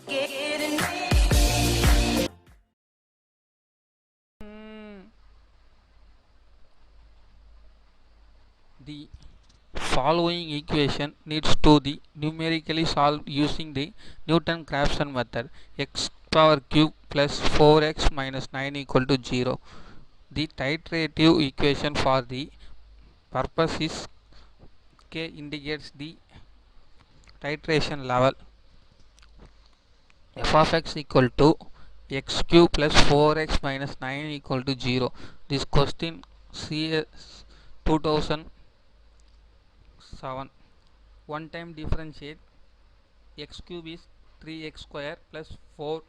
The following equation needs to be numerically solved using the Newton-Raphson method. X power cube plus 4x minus 9 equal to 0. The titrative equation for the purpose is K indicates the titration level. F of x equal to x cube plus 4x minus 9 equal to 0. This question CS 2007. One time differentiate x cube is 3x square plus 4.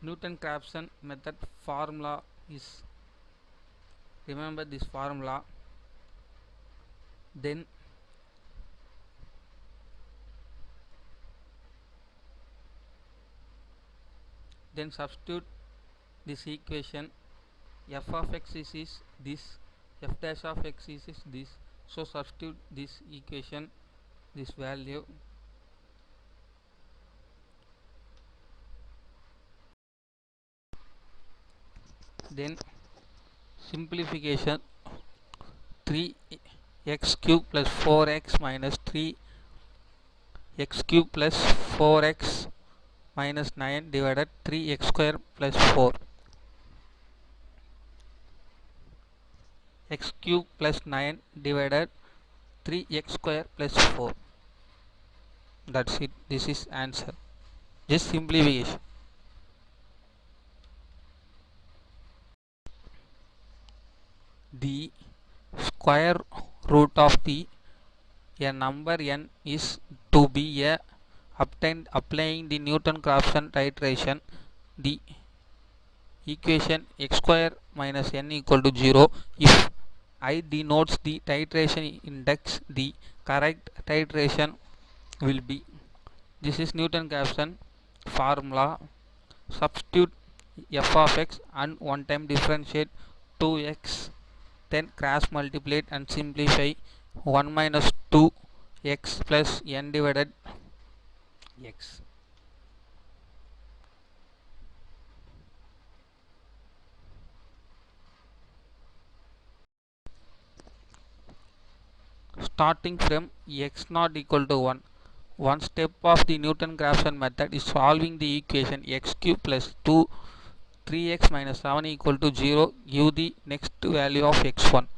Newton-Raphson method formula is, remember this formula, then substitute this equation. F of x is this, f dash of x is this, so substitute this equation, this value, then simplification. 3x cube plus 4x minus 3x cube plus 4x minus 9 divided 3x square plus 4, x cube plus 9 divided 3x square plus 4. That's it. This is answer. Just simplification. The square root of a number n is to be obtained applying the Newton-Raphson titration. The equation x square minus n equal to 0. If I denotes the titration index, the correct titration will be, this is Newton-Raphson formula. Substitute f of x and one time differentiate 2x, then cross multiply and simplify 1 minus 2x plus n divided x. Starting from x not equal to 1, one step of the Newton-Raphson method is solving the equation x cube plus 2 3x minus 7 equal to 0. Give the next value of x1.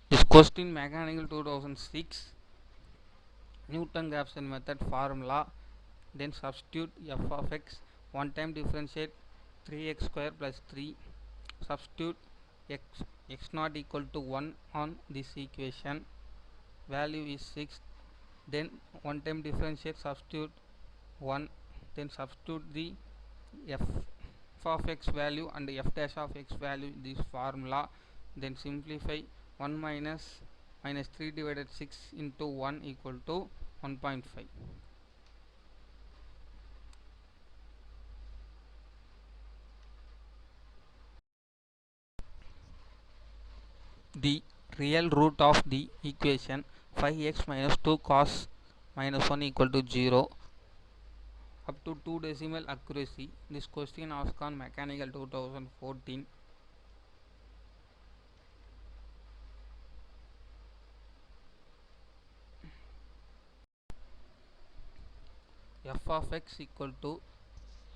This question mechanical 2006, Newton-Raphson method formula. Then substitute f of x, one time differentiate 3x square plus 3, substitute x not equal to 1 on this equation, value is 6, then one time differentiate, substitute 1, then substitute the f of x value and f dash of x value in this formula, then simplify 1 minus 3 divided 6 into 1 equal to 1.5. The real root of the equation 5x minus 2 cos minus 1 equal to 0 up to 2 decimal accuracy. This question asked on mechanical 2014. F of x equal to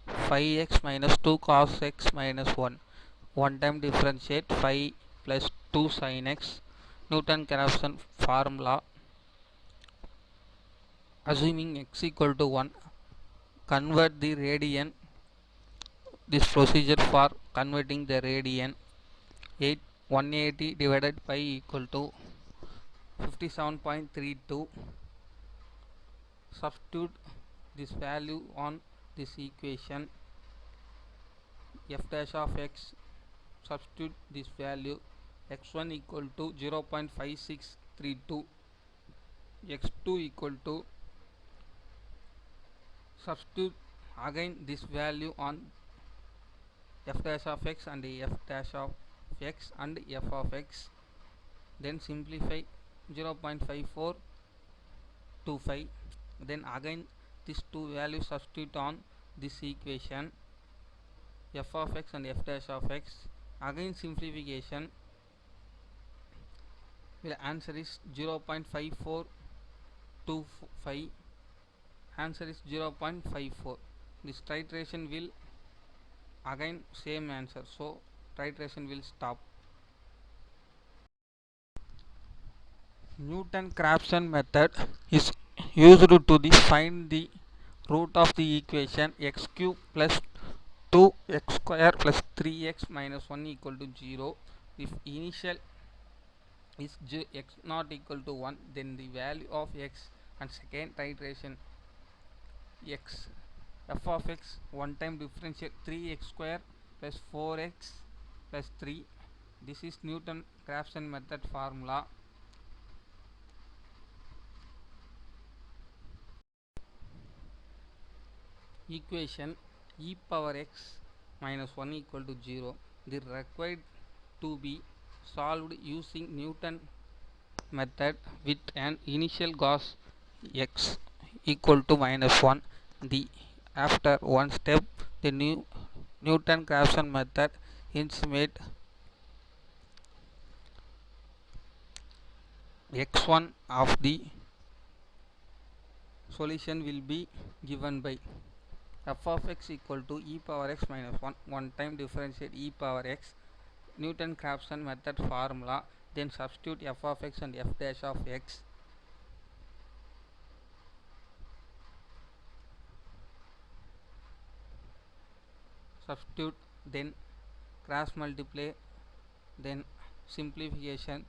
5x minus 2 cos x minus 1. One time differentiate 5 plus 2 sin x. Newton-Raphson formula. Assuming x equal to 1, convert the radian. This procedure for converting the radian, 180 divided by equal to 57.32. Substitute this value on this equation, f dash of x, substitute this value, x1 equal to 0.5632, x2 equal to, substitute again this value on f dash of x and f dash of x and f of x, then simplify 0.5425, then again these two values substitute on this equation f of x and f dash of x. Again simplification, the answer is 0.5425. Answer is 0.54. This titration will again same answer, so titration will stop. Newton-Raphson method is used to find the root of the equation x cube plus 2x square plus 3x minus 1 equal to 0. If initial is x not equal to 1, then the value of x, and second iteration x f of x one time differentiate 3x square plus 4x plus 3. This is Newton-Raphson method formula. Equation e power x minus 1 equal to 0. The required to be solved using Newton method with an initial Gauss x equal to minus 1. After one step, the Newton-Raphson method is made. X1 of the solution will be given by f of x equal to e power x minus 1, one time differentiate e power x, Newton-Raphson method formula, then substitute f of x and f dash of x. Substitute, then cross multiply, then simplification,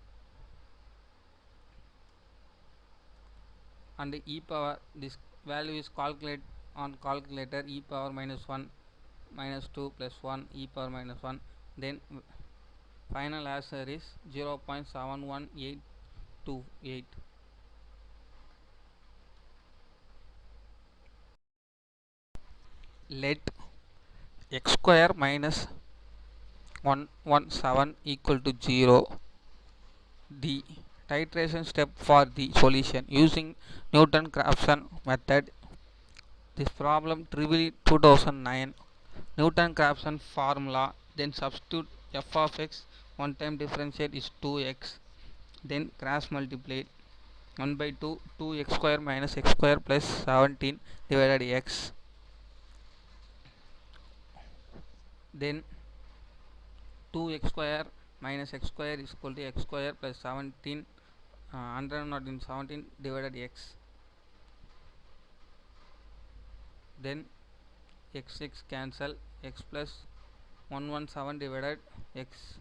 and the e power, this value is calculated on calculator, e power minus 1 minus 2 plus 1 e power minus 1, then final answer is 0.71828. Let x square minus 117 equal to 0. The titration step for the solution using Newton-Raphson method. This problem trivial 2009. Newton-Raphson formula, then substitute f of x, one time differentiate is 2x, then cross multiply 1 by 2, 2x square minus x square plus 17 divided x, then 2x square minus x square is equal to x square plus 17 117 divided x, then x cancel, x plus 117 divided x,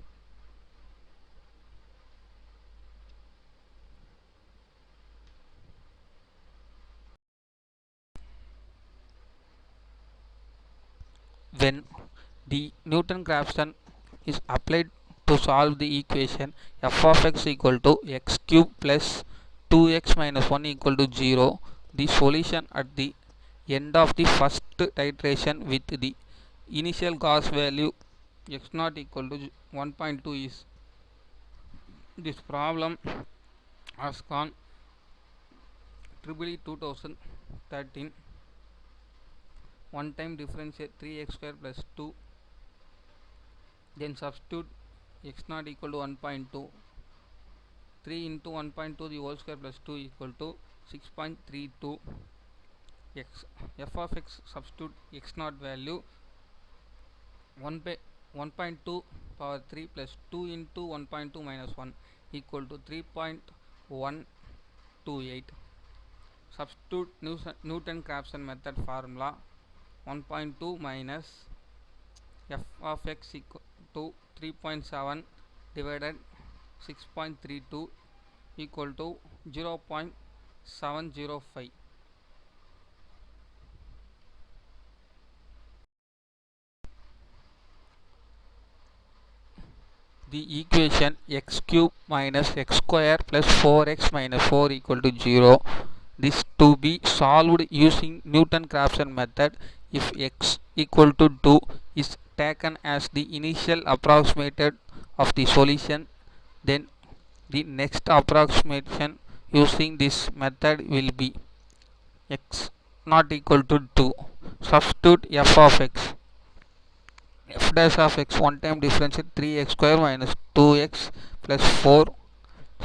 when the Newton-Raphson is applied to solve the equation f of x equal to x cube plus 2x minus 1 equal to 0, the solution at the end of the first iteration with the initial Gauss value x not equal to 1.2 is. This problem has gone triple 2013. One time differentiate 3x square plus 2, then substitute x not equal to 1.2, 3 into 1.2 the whole square plus 2 equal to 6.32. X f of x, substitute x naught value 1 by 1.2 power 3 plus 2 into 1.2 minus 1 equal to 3.128. Substitute Newton-Raphson method formula, 1.2 minus f of x equal to 3.7 divided 6.32 equal to 0.705. The equation x cube minus x square plus 4x minus 4 equal to 0. This to be solved using Newton-Raphson method. If x equal to 2 is taken as the initial approximation of the solution, then the next approximation using this method will be x not equal to 2. Substitute f of x. F dash of x, one time differentiate 3x square minus 2x plus 4.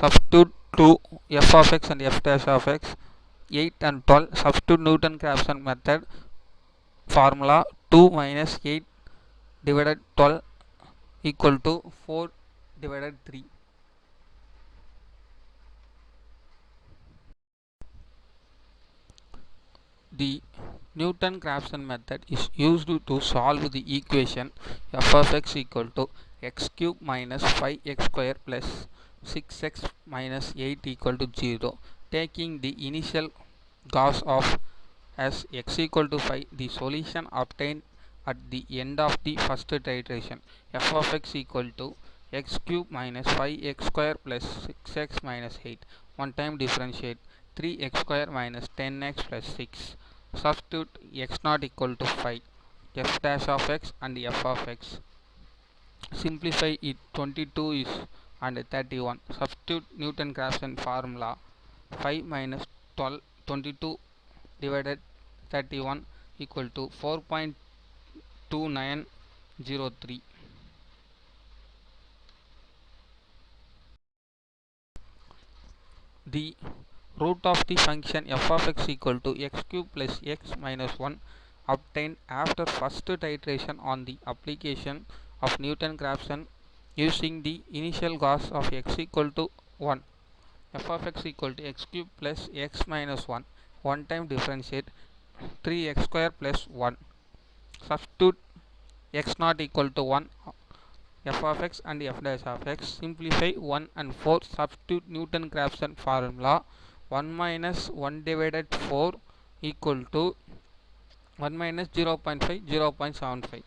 Substitute 2 f of x and f dash of x. 8 and 12. Substitute Newton-Raphson method formula. 2 minus 8 divided 12 equal to 4 divided 3. The Newton-Raphson method is used to solve the equation f of x equal to x cube minus 5x square plus 6x minus 8 equal to 0. Taking the initial gauss of as x equal to 5, the solution obtained at the end of the first iteration f of x equal to x cube minus 5x square plus 6x minus 8. One time differentiate 3x square minus 10x plus 6. Substitute x not equal to 5, f dash of x and f of x. Simplify it, 22 is and 31. Substitute Newton-Raphson formula. 5 minus 12, 22 divided 31 equal to 4.2903. The root of the function f of x equal to x cube plus x minus 1 obtained after first iteration on the application of Newton-Raphson using the initial gauss of x equal to 1. F of x equal to x cube plus x minus 1. One time differentiate 3x square plus 1. Substitute x not equal to 1, f of x and f dash of x. Simplify 1 and 4. Substitute Newton-Raphson formula. 1 minus 1 divided 4 equal to 1 minus 0.5, 0.75.